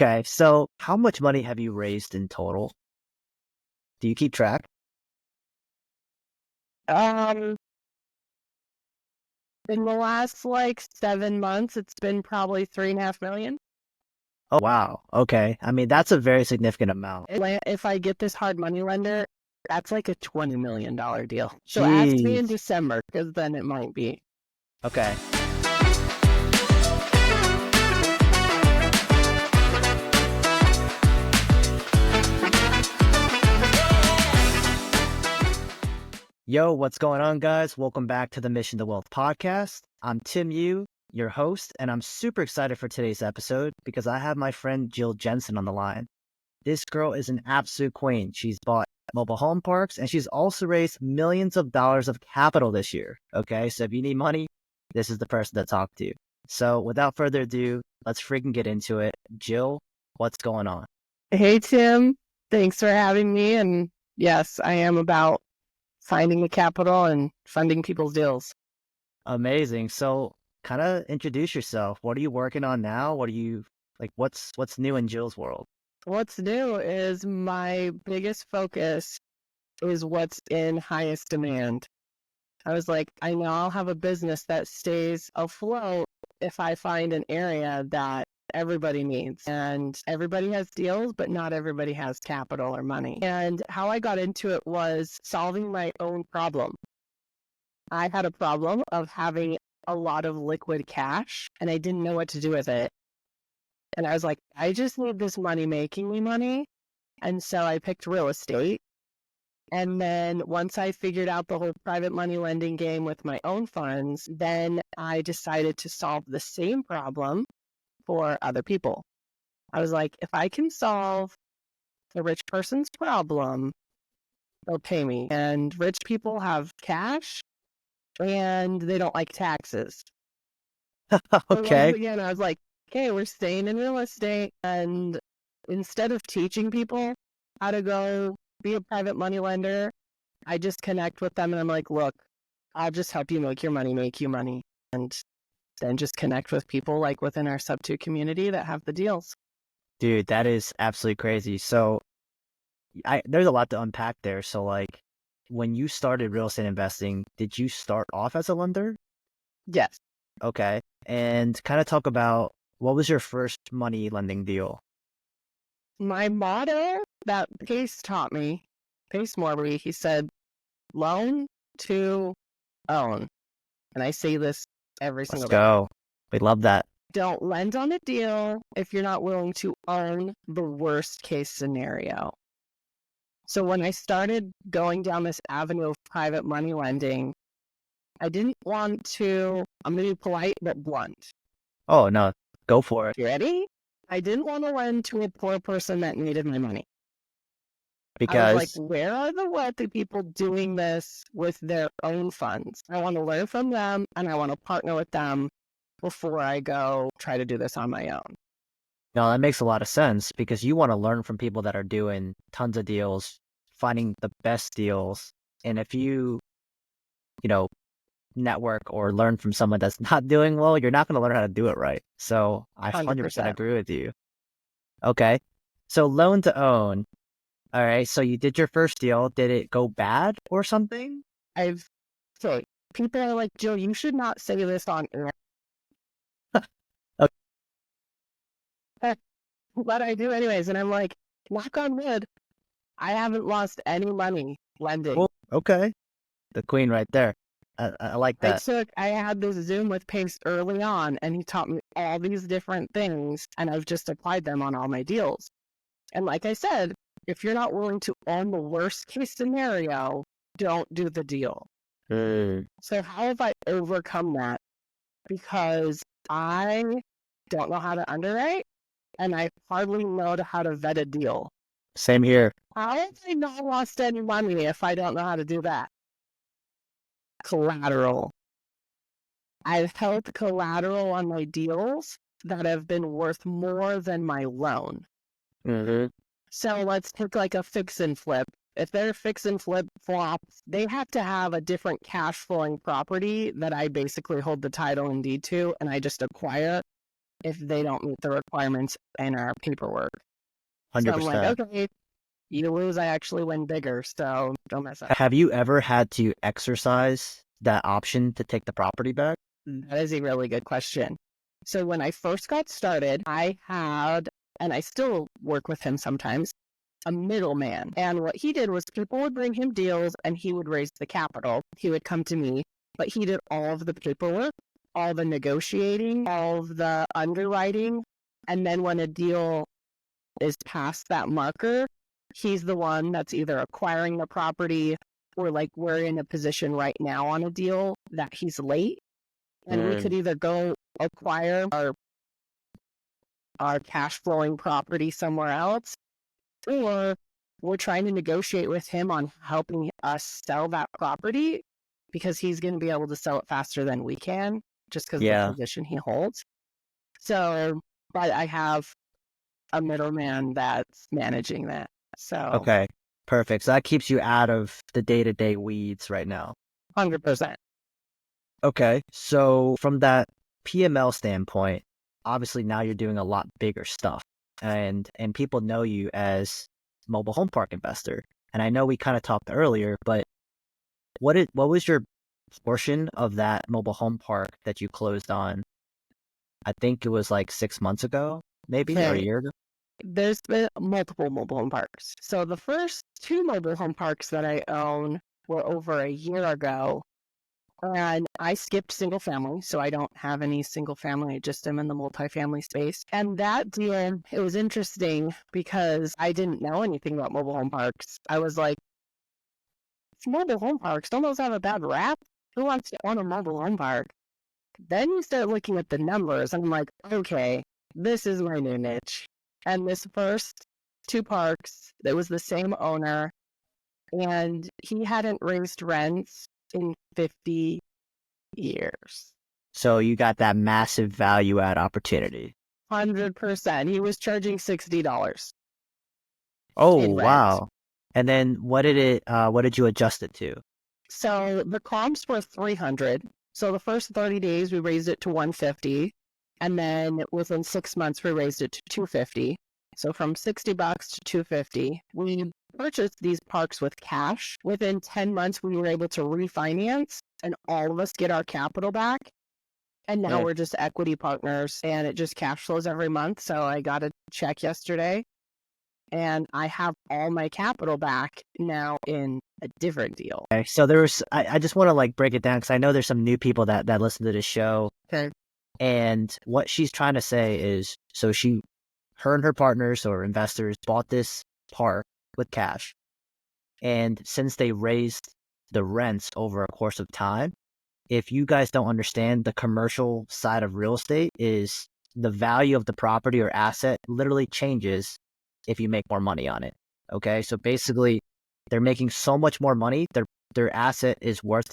Okay, so how much money have you raised in total? Do you keep track? Um, in the last like 7 months, it's been probably 3.5 million. Oh, wow. Okay. I mean, that's a very significant amount. If I get this hard money lender, that's like a $20 million deal. So ask me in Jeez. December, because then it might be. Okay. Yo, what's going on, guys? Welcome back to the Mission to Wealth podcast. I'm Tim Yu, your host, and I'm super excited for today's episode because I have my friend Jill Jensen on the line. This girl is an absolute queen. She's bought mobile home parks and she's also raised millions of dollars of capital this year. Okay, so if you need money, this is the person to talk to. So without further ado, let's freaking get into it. Jill, what's going on? Hey, Tim. Thanks for having me. And yes, I am about finding the capital and funding people's deals. Amazing. So kind of introduce yourself. What are you working on now? What are you like? What's new in Jill's world? What's new is my biggest focus is what's in highest demand. I was like, I know I'll have a business that stays afloat if I find an area that everybody needs. And everybody has deals, but not everybody has capital or money. And how I got into it was solving my own problem. I had a problem of having a lot of liquid cash and I didn't know what to do with it. And I was like, I just need this money making me money. And so I picked real estate. And then once I figured out the whole private money lending game with my own funds, then I decided to solve the same problem for other people. I was like, if I can solve the rich person's problem, they'll pay me. And rich people have cash and they don't like taxes. So once Okay. again, I was like, okay, we're staying in real estate. And instead of teaching people how to go be a private money lender, I just connect with them and I'm like, look, I'll just help you make your money, make you money. And then just connect with people like within our sub two community that have the deals. Dude, that is absolutely crazy. So there's a lot to unpack there. So like when you started real estate investing, did you start off as a lender? Yes. Okay. And kind of talk about what was your first money lending deal? My motto that Pace taught me, Pace Morby, he said, loan to own. And I say this every Let's single day. go. We love that. Don't lend on a deal if you're not willing to own the worst case scenario. So when I started going down this avenue of private money lending, I didn't want to, I'm going to be polite but blunt. Oh, no, go for it. You ready? I didn't want to lend to a poor person that needed my money. I was like, Because, where are the wealthy people doing this with their own funds? I want to learn from them and I want to partner with them before I go try to do this on my own. no, that makes a lot of sense because you want to learn from people that are doing tons of deals, finding the best deals. And if you know, network or learn from someone that's not doing well, you're not going to learn how to do it right. So I 100% 100%. agree with you. Okay. So loan to own. All right. So you did your first deal. Did it go bad or something? So people are like, Joe, you should not say this on air. Okay. But I do anyways. And I'm like, knock on wood, I haven't lost any money lending. Well, okay. The queen right there. I like that. I had this Zoom with Pace early on and he taught me all these different things and I've just applied them on all my deals. And like I said, if you're not willing to own the worst case scenario, don't do the deal. So how have I overcome that? Because I don't know how to underwrite and I hardly know how to vet a deal. Same here. How have I not lost any money if I don't know how to do that? Collateral. I've held collateral on my deals that have been worth more than my loan. Mm-hmm. So let's take like a fix and flip. If they're fix and flip flops, they have to have a different cash flowing property that I basically hold the title and deed to and I just acquire if they don't meet the requirements in our paperwork. So I'm like, 100%. okay, you lose, I actually win bigger, so don't mess up. Have you ever had to exercise that option to take the property back? That is a really good question. So when I first got started, I had, and I still work with him sometimes, a middleman. And what he did was people would bring him deals and he would raise the capital. He would come to me, but he did all of the paperwork, all the negotiating, all of the underwriting. And then when a deal is past that marker, he's the one that's either acquiring the property or like we're in a position right now on a deal that he's late. And we could either go acquire our cash flowing property somewhere else, or we're trying to negotiate with him on helping us sell that property because he's going to be able to sell it faster than we can just because of the Yeah. position he holds. So, but I have a middleman that's managing that. So, Okay. Perfect. So that keeps you out of the day-to-day weeds right now. 100%. Okay. So from that PML standpoint, obviously now you're doing a lot bigger stuff and people know you as mobile home park investor. And I know we kind of talked earlier, but what was your portion of that mobile home park that you closed on? I think it was like 6 months ago, maybe, or a Okay. year ago. There's been multiple mobile home parks. So the first two mobile home parks that I own were over a year ago. And I skipped single family, so I don't have any single family. I just am in the multifamily space. And that deal, it was interesting because I didn't know anything about mobile home parks. I was like, it's mobile home parks. Don't those have a bad rap? Who wants to own a mobile home park? Then you start looking at the numbers, and I'm like, okay, this is my new niche. And this first two parks, it was the same owner, and he hadn't raised rents in 50 years. So you got that massive value add opportunity. 100%. He was charging $60 Oh, in rent. wow. And then what did you adjust it to? So the comps were 300. So the first 30 days we raised it to 150, and then within 6 months we raised it to 250. So from $60 to 250. We purchased these parks with cash. Within 10 months we were able to refinance and all of us get our capital back. And now Yeah. we're just equity partners and it just cash flows every month. So I got a check yesterday and I have all my capital back now in a different deal. Okay. So I just want to like break it down because I know there's some new people that listen to this show. Okay. And what she's trying to say is, so her and her partners or investors bought this park with cash. And since they raised the rents over a course of time, if you guys don't understand, the commercial side of real estate is the value of the property or asset literally changes if you make more money on it. Okay. So basically they're making so much more money. Their asset is worth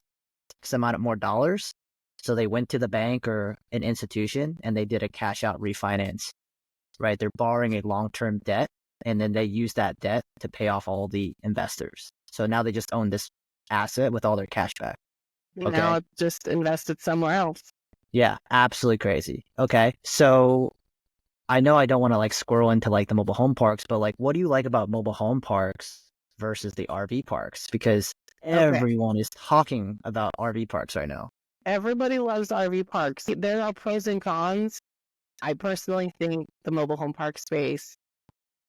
X amount of more dollars. So they went to the bank or an institution and they did a cash out refinance, right? They're borrowing a long-term debt and then they use that debt to pay off all the investors. So now they just own this asset with all their cash back. Okay. Now it's just invested somewhere else. Yeah, absolutely crazy. Okay. So I know I don't want to like squirrel into like the mobile home parks, but like what do you like about mobile home parks versus the RV parks? Because everyone is talking about RV parks right now. Everybody loves RV parks. There are pros and cons. I personally think the mobile home park space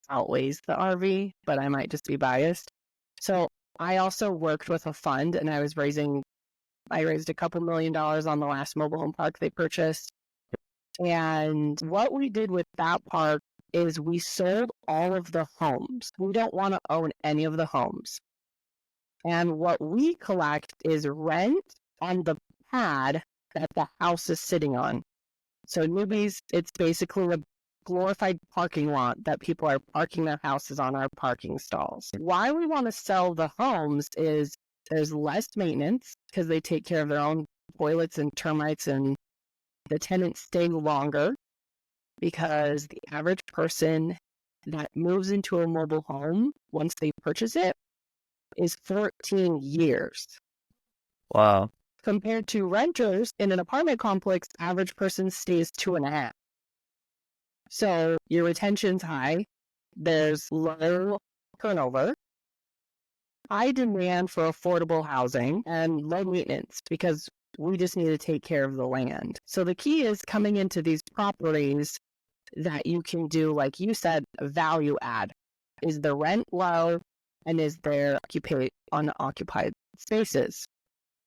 outweighs the RV, but I might just be biased. So I also worked with a fund and I raised a couple $1,000,000 on the last mobile home park they purchased. And what we did with that park is we sold all of the homes. We don't want to own any of the homes. And what we collect is rent on the pad that the house is sitting on. So newbies, it's basically a glorified parking lot that people are parking their houses on our parking stalls. Why we want to sell the homes is there's less maintenance because they take care of their own toilets and termites, and the tenants stay longer because the average person that moves into a mobile home once they purchase it is 14 years. Wow. Compared to renters in an apartment complex, average person stays 2.5. So your retention's high. There's low turnover, high demand for affordable housing, and low maintenance because we just need to take care of the land. So the key is coming into these properties that you can do, like you said, a value add. Is the rent low and is there unoccupied spaces?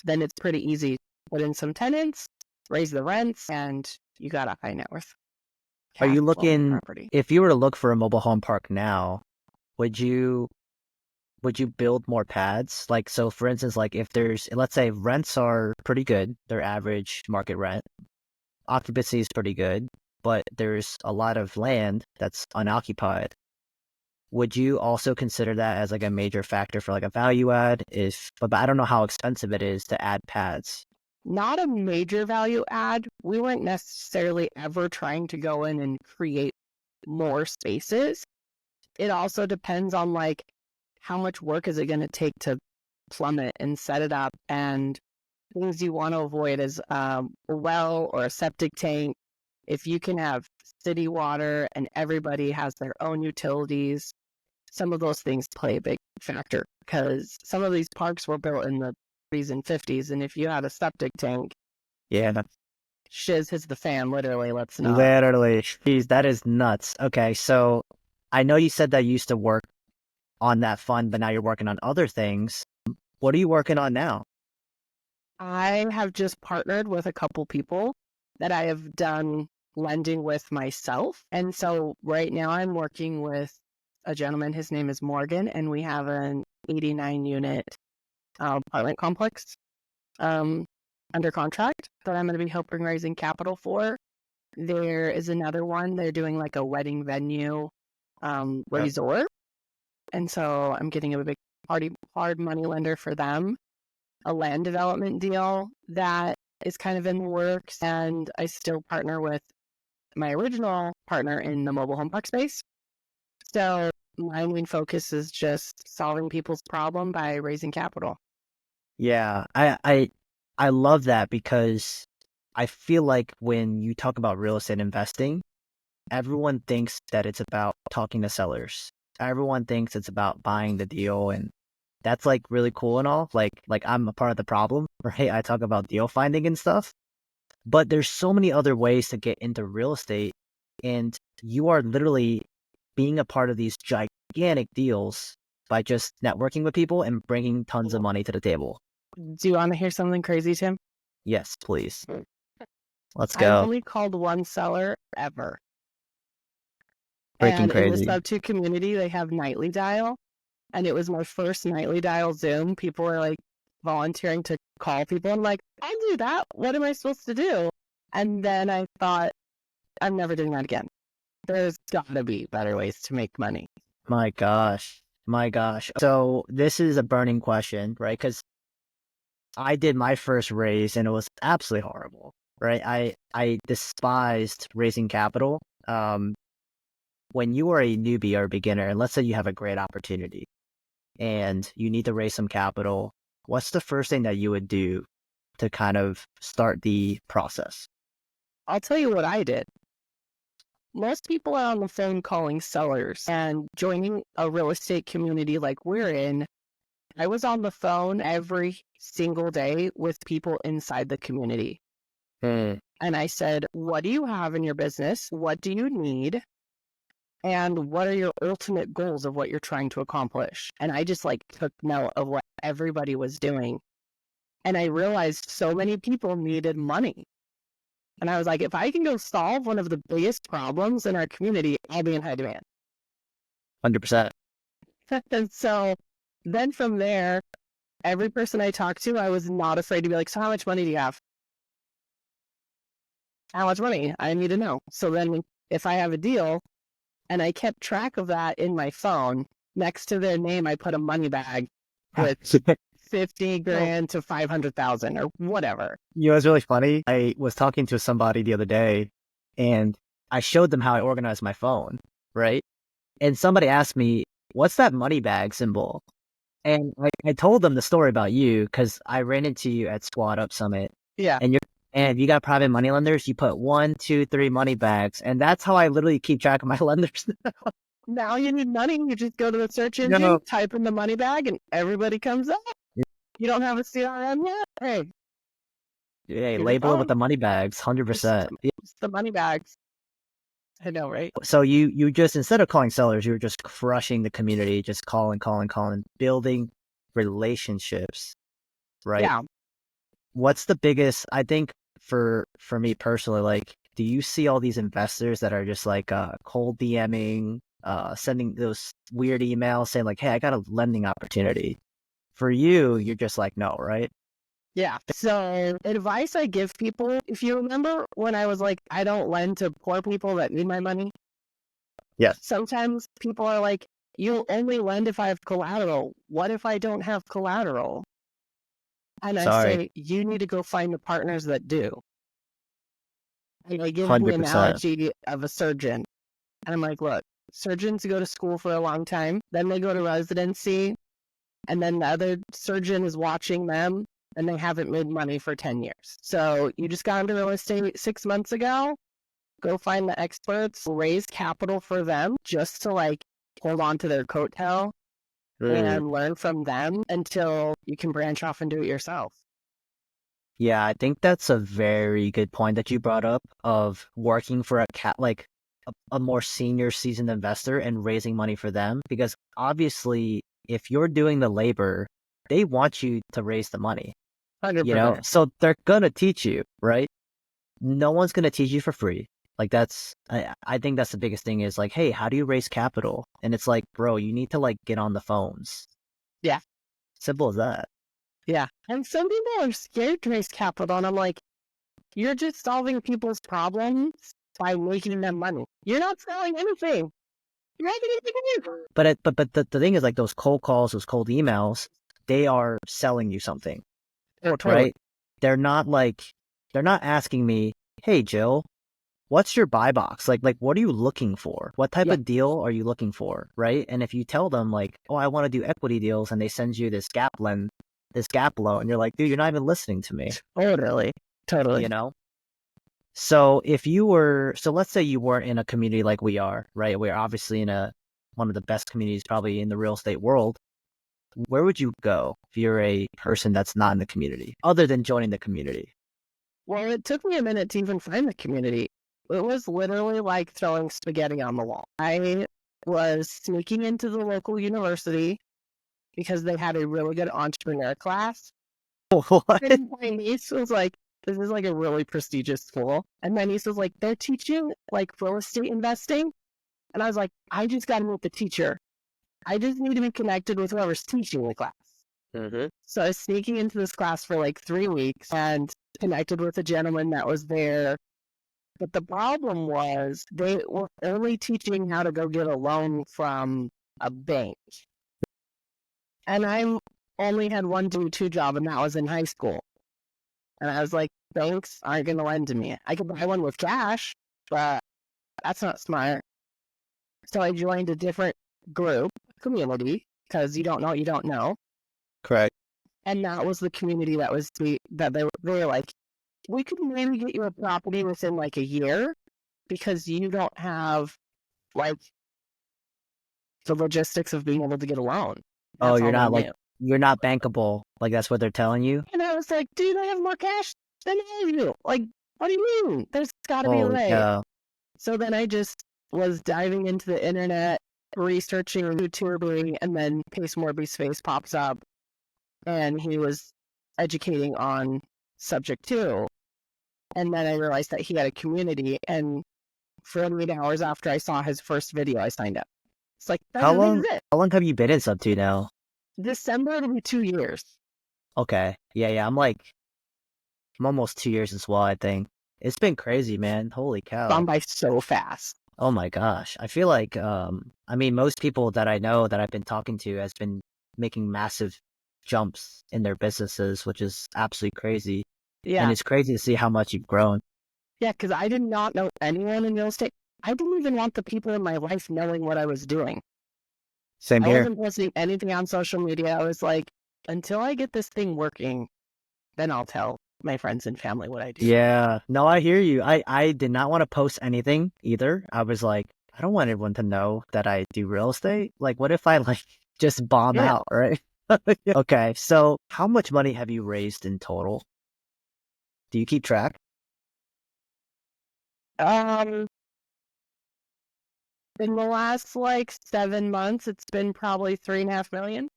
Then it's pretty easy. Put in some tenants, raise the rents, and you got a high net worth Are cash you flowing looking, property. if you were to look for a mobile home park now, would you build more pads? Like, so for instance, like if there's, let's say rents are pretty good, their average market rent, occupancy is pretty good, but there's a lot of land that's unoccupied. Would you also consider that as like a major factor for like a value add? But I don't know how expensive it is to add pads. Not a major value add. We weren't necessarily ever trying to go in and create more spaces. It also depends on like how much work is it going to take to plumb it and set it up, and things you want to avoid is a well or a septic tank. If you can have city water and everybody has their own utilities, some of those things play a big factor because some of these parks were built in the 30s and 50s. And if you had a septic tank, Yeah, shiz hits the fan, literally, let's not. literally. Geez, that is nuts. Okay, so I know you said that you used to work on that fund, but now you're working on other things. What are you working on now? I have just partnered with a couple people that I have done lending with myself. And so right now I'm working with a gentleman, his name is Morgan, and we have an 89 unit apartment complex under contract that I'm going to be helping raising capital for. There is another one. They're doing like a wedding venue resort. And so I'm getting a big hard money lender for them, a land development deal that is kind of in the works. And I still partner with my original partner in the mobile home park space. So my main focus is just solving people's problem by raising capital. Yeah, I love that because I feel like when you talk about real estate investing, everyone thinks that it's about talking to sellers. Everyone thinks it's about buying the deal, and that's like really cool and all. Like I'm a part of the problem, right? I talk about deal finding and stuff, but there's so many other ways to get into real estate, and you are literally being a part of these gigantic deals by just networking with people and bringing tons of money to the table. Do you want to hear something crazy, Tim? Yes, please. Let's I've go. only called one seller ever. Freaking And in the crazy. sub-2 community, they have nightly dial. And it was my first nightly dial Zoom. People were like volunteering to call people. I'm like, I do that. What am I supposed to do? And then I thought, I'm never doing that again. There's got to be better ways to make money. My gosh. My gosh. So this is a burning question, right? Because I did my first raise and it was absolutely horrible, right? I despised raising capital. When you are a newbie or a beginner, and let's say you have a great opportunity and you need to raise some capital, what's the first thing that you would do to kind of start the process? I'll tell you what I did. Most people are on the phone calling sellers and joining a real estate community like we're in. I was on the phone every single day with people inside the community. Hmm. And I said, what do you have in your business? What do you need? And what are your ultimate goals of what you're trying to accomplish? And I just like took note of what everybody was doing. And I realized so many people needed money. And I was like, if I can go solve one of the biggest problems in our community, I'll be in high demand. 100%. And so then from there, every person I talked to, I was not afraid to be like, so how much money do you have? How much money? I need to know. So then if I have a deal, and I kept track of that in my phone, next to their name, I put a money bag with 50 grand to 500,000 or whatever. You know, it's really funny. I was talking to somebody the other day and I showed them how I organized my phone, right? And somebody asked me, what's that money bag symbol? And I told them the story about you because I ran into you at Squad Up Summit. Yeah. And And if you got private money lenders, you put 1, 2, 3 money bags. And that's how I literally keep track of my lenders. Now you need money, you just go to the search engine, No. type in the money bag, and everybody comes up. You don't have a CRM yet? Hey, Hey, here's your label it with phone. the money bags, 100%. It's the money bags. I know, right? So you just, instead of calling sellers, you were just crushing the community, just calling, building relationships, right? Yeah. What's the biggest, I think for me personally, like, do you see all these investors that are just like cold DMing, sending those weird emails saying like, hey, I got a lending opportunity. For you, you're just like, no, right? Yeah. So advice I give people, if you remember when I was like, I don't lend to poor people that need my money. Yes. Sometimes people are like, you'll only lend if I have collateral. What if I don't have collateral? And I Sorry. say, you need to go find the partners that do. And I give the 100%. analogy of a surgeon. And I'm like, look, surgeons go to school for a long time, then they go to residency, and then the other surgeon is watching them, and they haven't made money for 10 years. So you just got into real estate 6 months ago, go find the experts, raise capital for them just to like hold on to their coattail and learn from them until you can branch off and do it yourself. Yeah, I think that's a very good point that you brought up of working for like a more senior seasoned investor and raising money for them, because obviously if you're doing the labor, they want you to raise the money, 100%. so they're gonna teach you, right? No one's gonna teach you for free. Like I think that's the biggest thing is like, hey, how do you raise capital? And it's like, bro, you need to like get on the phones. Yeah. Simple as that. Yeah. And some people are scared to raise capital. And I'm like, you're just solving people's problems by making them money. You're not selling anything. You're not getting anything. But the thing is, like, those cold calls, those cold emails, they are selling you something, Oh, totally. right? They're not asking me, hey, Jill, what's your buy box? Like what are you looking for? What type Yeah. of deal are you looking for, right? And if you tell them like, oh, I want to do equity deals, and they send you this gap loan, you're like, dude, you're not even listening to me, Totally. Totally. So so let's say you weren't in a community like we are, right? We're obviously in one of the best communities probably in the real estate world. Where would you go if you're a person that's not in the community, other than joining the community? Well, it took me a minute to even find the community. It was literally like throwing spaghetti on the wall. I was sneaking into the local university because they had a really good entrepreneur class. What? And my niece was like, this is like a really prestigious school. And my niece was like, they're teaching like real estate investing. And I was like, I just got to meet the teacher. I just need to be connected with whoever's teaching the class. Mm-hmm. So I was sneaking into this class for like 3 weeks and connected with a gentleman that was there. But the problem was they were only teaching how to go get a loan from a bank. And I only had one do-two job, and that was in high school. And I was like, banks aren't going to lend to me. I could buy one with cash, but that's not smart. So I joined a different group, community, because you don't know what you don't know. Correct. And that was the community that was that they were like, we could maybe get you a property within like a year because you don't have like the logistics of being able to get a loan. Oh, That's all they knew. you're not bankable. Like that's what they're telling you. And I was like, dude, I have more cash than you. Like, what do you mean? There's got to be a Holy way. cow. So then I just was diving into the internet, researching YouTubing, and then Pace Morby's face pops up, and he was educating on subject 2. And then I realized that he had a community, and 48 hours after I saw his first video, I signed up. It's like, that How is long it. how long have you been in sub 2 now? December, it'll be 2 years. Okay. Yeah, I'm almost 2 years as well, I think. It's been crazy, man. Holy cow. Gone by so fast. Oh my gosh. I feel like I mean most people that I know that I've been talking to has been making massive jumps in their businesses, which is absolutely crazy. Yeah. And it's crazy to see how much you've grown. Yeah, because I did not know anyone in real estate. I didn't even want the people in my life knowing what I was doing. Same I here. wasn't posting anything on social media. I was like, until I get this thing working, then I'll tell my friends and family what I do. Yeah. No, I hear you. I did not want to post anything either. I was like, I don't want everyone to know that I do real estate. Like, what if I like just bomb Yeah. out, right? Okay. So how much money have you raised in total? Do you keep track? In the last like 7 months, it's been probably 3.5 million.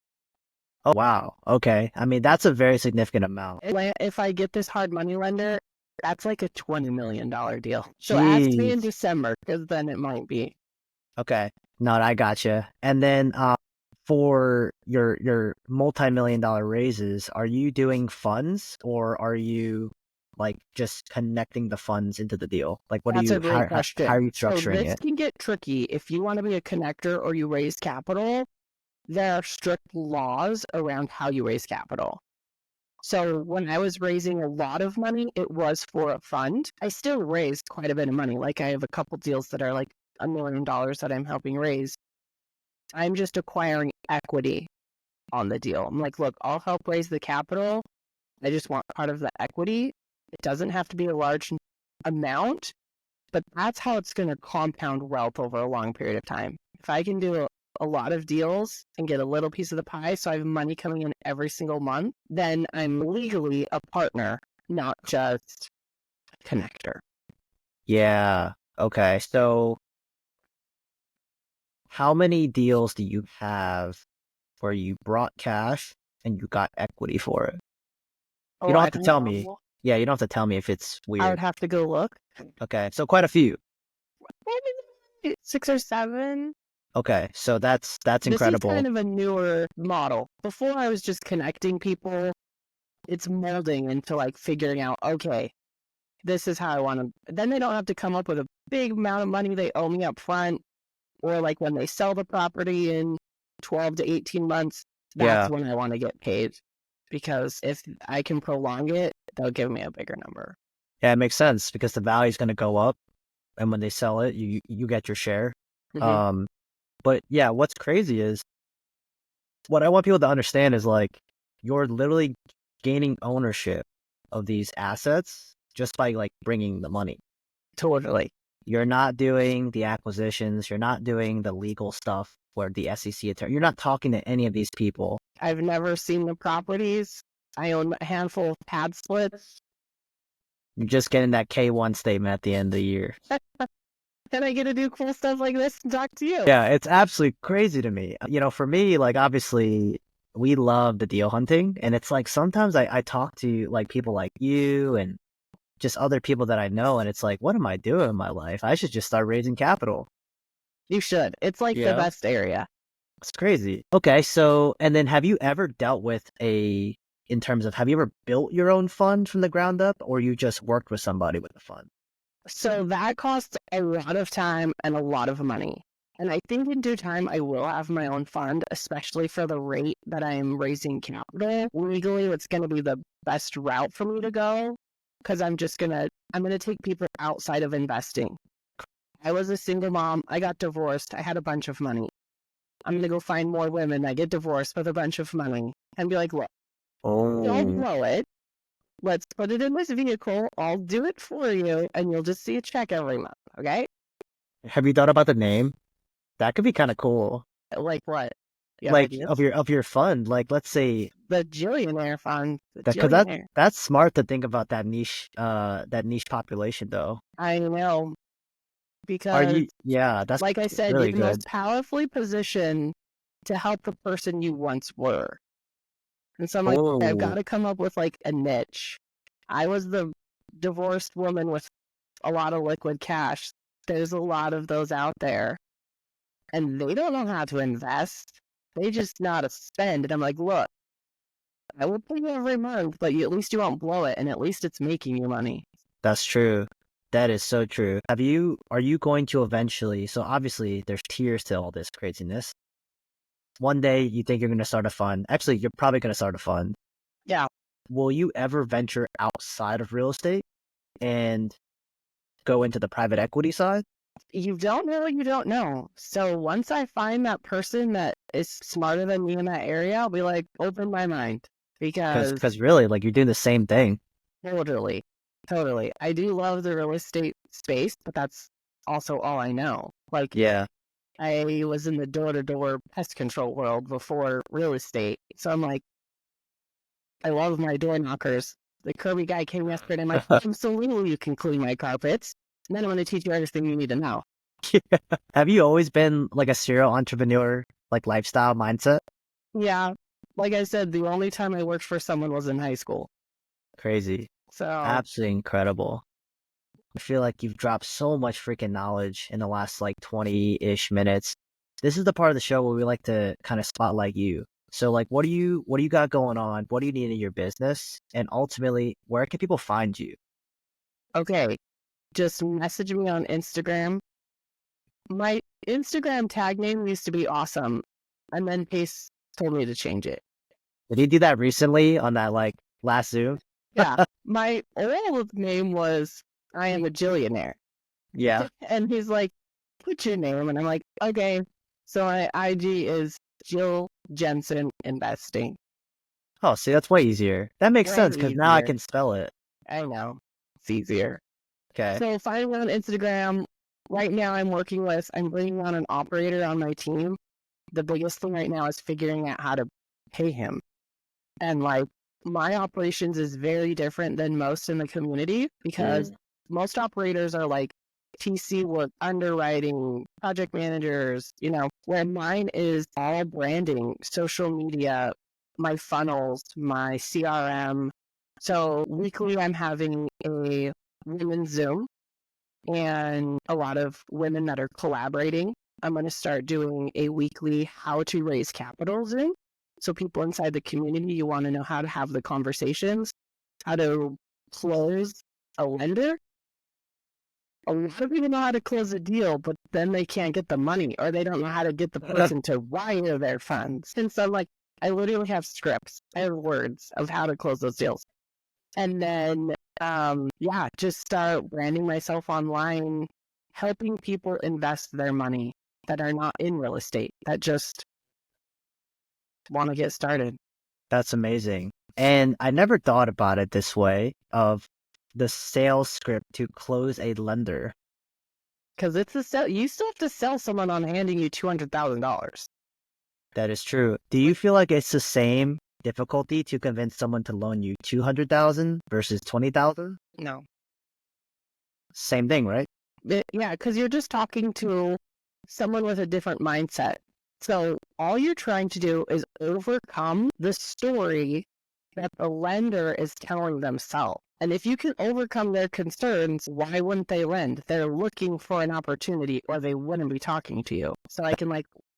Oh, wow. Okay. I mean, that's a very significant amount. If I get this hard money lender, that's like a $20 million deal. So ask me in Jeez. December, because then it might be. Okay. No, I gotcha. And then for your multi-million dollar raises, are you doing funds or are you like just connecting the funds into the deal? Like what are That's you a great how question. are you So structuring this it? can get tricky. If you want to be a connector or you raise capital, there are strict laws around how you raise capital. So when I was raising a lot of money, it was for a fund. I still raised quite a bit of money. Like I have a couple deals that are like $1 million that I'm helping raise. I'm just acquiring equity on the deal. I'm like, look, I'll help raise the capital. I just want part of the equity. It doesn't have to be a large amount, but that's how it's going to compound wealth over a long period of time. If I can do a lot of deals and get a little piece of the pie so I have money coming in every single month, then I'm legally a partner, not just a connector. Yeah. Okay. So how many deals do you have where you brought cash and you got equity for it? You Oh, don't I have to don't tell me. know. Yeah, you don't have to tell me if it's I would weird. have to go look. Okay. So quite a few. Maybe 6 or 7. Okay. So that's This is incredible. kind of a newer model. Before I was just connecting people. It's molding into like figuring out, okay, this is how I want to. Then they don't have to come up with a big amount of money they owe me up front, or like when they sell the property in 12 to 18 months, that's Yeah. when I want to get paid. Because if I can prolong it, they'll give me a bigger number. Yeah, it makes sense because the value is going to go up, and when they sell it, you get your share. Mm-hmm. Um, but yeah, what's crazy is what I want people to understand is like you're literally gaining ownership of these assets just by like bringing the money. Totally. You're not doing the acquisitions. You're not doing the legal stuff where the SEC attorney. You're not talking to any of these people. I've never seen the properties. I own a handful of pad splits. You're just getting that K1 statement at the end of the year. And I get to do cool stuff like this and talk to you. Yeah, it's absolutely crazy to me. You know, for me, like obviously we love the deal hunting, and it's like sometimes I talk to like people like you and just other people that I know, and it's like, what am I doing in my life? I should just start raising capital. You should. It's like the Yeah, best area. it's crazy. Okay, so and then have you ever dealt with in terms of have you ever built your own fund from the ground up, or you just worked with somebody with the fund? So that costs a lot of time and a lot of money. And I think in due time, I will have my own fund, especially for the rate that I am raising capital. Legally, it's going to be the best route for me to go because I'm going to take people outside of investing. I was a single mom. I got divorced. I had a bunch of money. I'm going to go find more women that get divorced with a bunch of money and be like, look, don't Oh, blow it. Let's put it in this vehicle. I'll do it for you, and you'll just see a check every month. Okay? have you thought about the name? That could be kind of cool. Like what? You have Like ideas? of your fund, like let's say The Jillionaire Fund. The that because Jillionaire. that's smart to think about that niche population though. I know. Are Because, you? Yeah, that's like I said, you're really the good. most powerfully positioned to help the person you once were. And so I'm like, I've got Oh, to come up with like a niche. I was the divorced woman with a lot of liquid cash. There's a lot of those out there. And they don't know how to invest. They just know how to spend. And I'm like, look, I will pay you every month, but at least you won't blow it, and at least it's making you money. that's true. That is so true. Are you going to eventually, so obviously there's tiers to all this craziness. One day you think you're going to start a fund. Actually, you're probably going to start a fund. Yeah. Will you ever venture outside of real estate and go into the private equity side? You don't know what you don't know. So once I find that person that is smarter than me in that area, I'll be like, open my mind. Because Because really, like you're doing the same thing. Totally. Totally. I do love the real estate space, but that's also all I know. Like, Yeah. I was in the door-to-door pest control world before real estate. So I'm like, I love my door knockers. The Kirby guy came yesterday. I'm like, absolutely, you can clean my carpets. And then I'm going to teach you everything you need to know. Have you always been like a serial entrepreneur, like lifestyle mindset? Yeah. Like I said, the only time I worked for someone was in high school. Crazy. So, Absolutely incredible. I feel like you've dropped so much freaking knowledge in the last like 20-ish minutes. This is the part of the show where we like to kind of spotlight you. So like what do you got going on? What do you need in your business? And ultimately, where can people find you? okay, just message me on Instagram. My Instagram tag name used to be awesome. And then Pace told me to change it. Did he do that recently on that like last Zoom? Yeah. My old name was I am a Jillionaire. Yeah. And he's like, put your name. And I'm like, okay. So my IG is Jill Jensen Investing. Oh, see, that's way easier. That makes Way sense because now I easier. can spell it. I know. It's easier. Okay. So find me on Instagram. Right now I'm bringing on an operator on my team. The biggest thing right now is figuring out how to pay him. And like my operations is very different than most in the community because most operators are like TC work, underwriting, project managers, where mine is all branding, social media, my funnels, my CRM. So weekly I'm having a women's Zoom and a lot of women that are collaborating. I'm going to start doing a weekly how to raise capital Zoom. So people inside the community, you want to know how to have the conversations, how to close a lender. A lot of people know how to close a deal, but then they can't get the money or they don't know how to get the person to wire their funds. And so like, I literally have scripts, I have words of how to close those deals. And then, just start branding myself online, helping people invest their money that are not in real estate, that just want to get started. That's amazing. And I never thought about it this way of the sales script to close a lender. Because it's a sell. You still have to sell someone on handing you $200,000. That is true. Do you feel like it's the same difficulty to convince someone to loan you 200,000 versus 20,000? No. Same thing, right? Yeah, because you're just talking to someone with a different mindset. So all you're trying to do is overcome the story that the lender is telling themselves. And if you can overcome their concerns, why wouldn't they lend? They're looking for an opportunity or they wouldn't be talking to you. So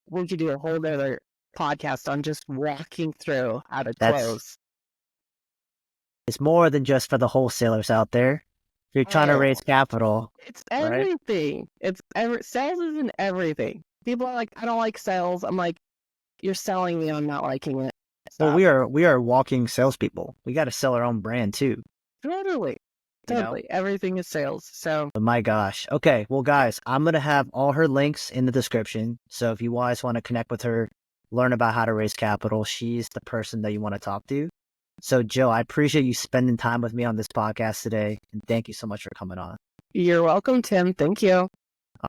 we could do a whole other podcast on just walking through how to close. It's more than just for the wholesalers out there. If you're trying to raise capital, it's right? everything. Sales isn't everything. People are like, I don't like sales. I'm like, you're selling me on not liking it. Well, we are walking salespeople. We got to sell our own brand too. Totally. Everything is sales. So, But my gosh. Okay. Well, guys, I'm going to have all her links in the description. So if you guys want to connect with her, learn about how to raise capital, she's the person that you want to talk to. So, Jill, I appreciate you spending time with me on this podcast today. And thank you so much for coming on. you're welcome, Tim. Thank you.